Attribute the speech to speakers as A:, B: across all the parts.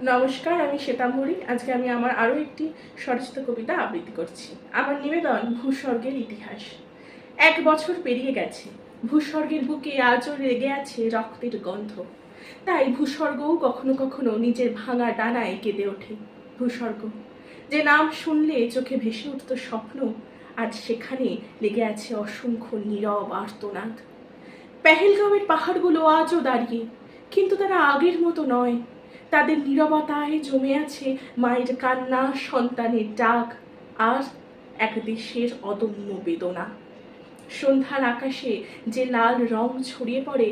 A: নমস্কার, আমি শ্বেতাম্বরী। আজকে আমি আমার আরও একটি স্বরচিত কবিতা আবৃত্তি করছি। আমার নিবেদন ভূস্বর্গের ইতিহাস। 1 বছর পেরিয়ে গেছে, ভূস্বর্গের বুকে আজও লেগে আছে রক্তের গন্ধ। তাই ভূস্বর্গও কখনো কখনো নিজের ভাঙা ডানায় কেঁদে ওঠে। ভূস্বর্গ, যে নাম শুনলে চোখে ভেসে উঠত স্বপ্ন, আজ সেখানে লেগে আছে অসংখ্য নীরব আর্তনাদ। পেহেলগাঁওয়ের পাহাড়গুলো আজও দাঁড়িয়ে, কিন্তু তারা আগের মতো নয়। তাদের নীরবতায় জমে আছে মায়ের কান্না, সন্তানের ডাক, আর এক দেশের অদম্য বেদনা। সন্ধ্যার আকাশে যে লাল রং ছড়িয়ে পড়ে,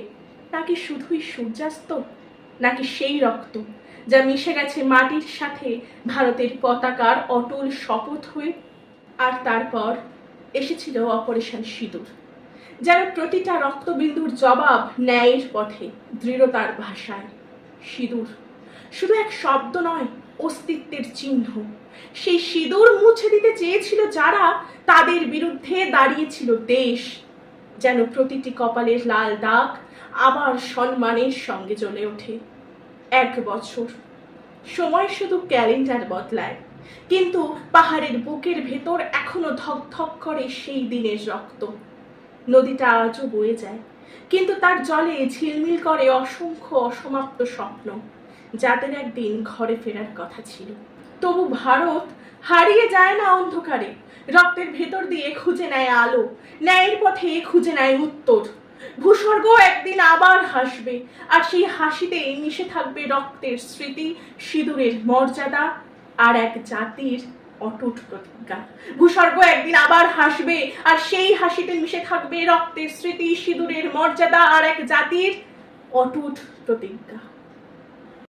A: তা কি শুধুই সূর্যাস্ত, নাকি সেই রক্ত যা মিশে গেছে মাটির সাথে ভারতের পতাকার অটল শপথ হয়ে? আর তারপর এসেছিল অপারেশন সিঁদুর, যেন প্রতিটা রক্তবিন্দুর জবাব ন্যায়ের পথে, দৃঢ়তার ভাষায়। সিঁদুর শুধু এক শব্দ নয়, অস্তিত্বের চিহ্ন। সেই সিঁদুর মুছে দিতে চেয়েছিল যারা, তাদের বিরুদ্ধে দাঁড়িয়েছিল দেশ। যেন প্রতিটি কপালের লাল দাগ আবার সম্মানের সঙ্গে জ্বলে ওঠে। 1 বছর সময় শুধু ক্যালেন্ডার বদলায়, কিন্তু পাহাড়ের বুকের ভেতর এখনো ধক ধক করে সেই দিনের রক্ত। নদীটা আজও বয়ে যায়, কিন্তু তার জলে ঝিলমিল করে অসংখ্য অসমাপ্ত স্বপ্ন, যাদের একদিন ঘরে ফেরার কথা ছিল। তবু ভারত হারিয়ে যায় না অন্ধকারে, রক্তের ভেতর দিয়ে খুঁজে নেয় আলো, ন্যায়ের পথে খুঁজে নেয় উত্তর। ভূস্বর্গ একদিন আবার হাসবে, আর সেই হাসিতেই মিশে থাকবে রক্তের স্মৃতি, সিঁদুরের মর্যাদা, আর এক জাতির অটুট প্রতিজ্ঞা। ভূস্বর্গ একদিন আবার হাসবে, আর সেই হাসিতে মিশে থাকবে রক্তের স্মৃতি, সিঁদুরের মর্যাদা, আর এক জাতির অটুট প্রতিজ্ঞা।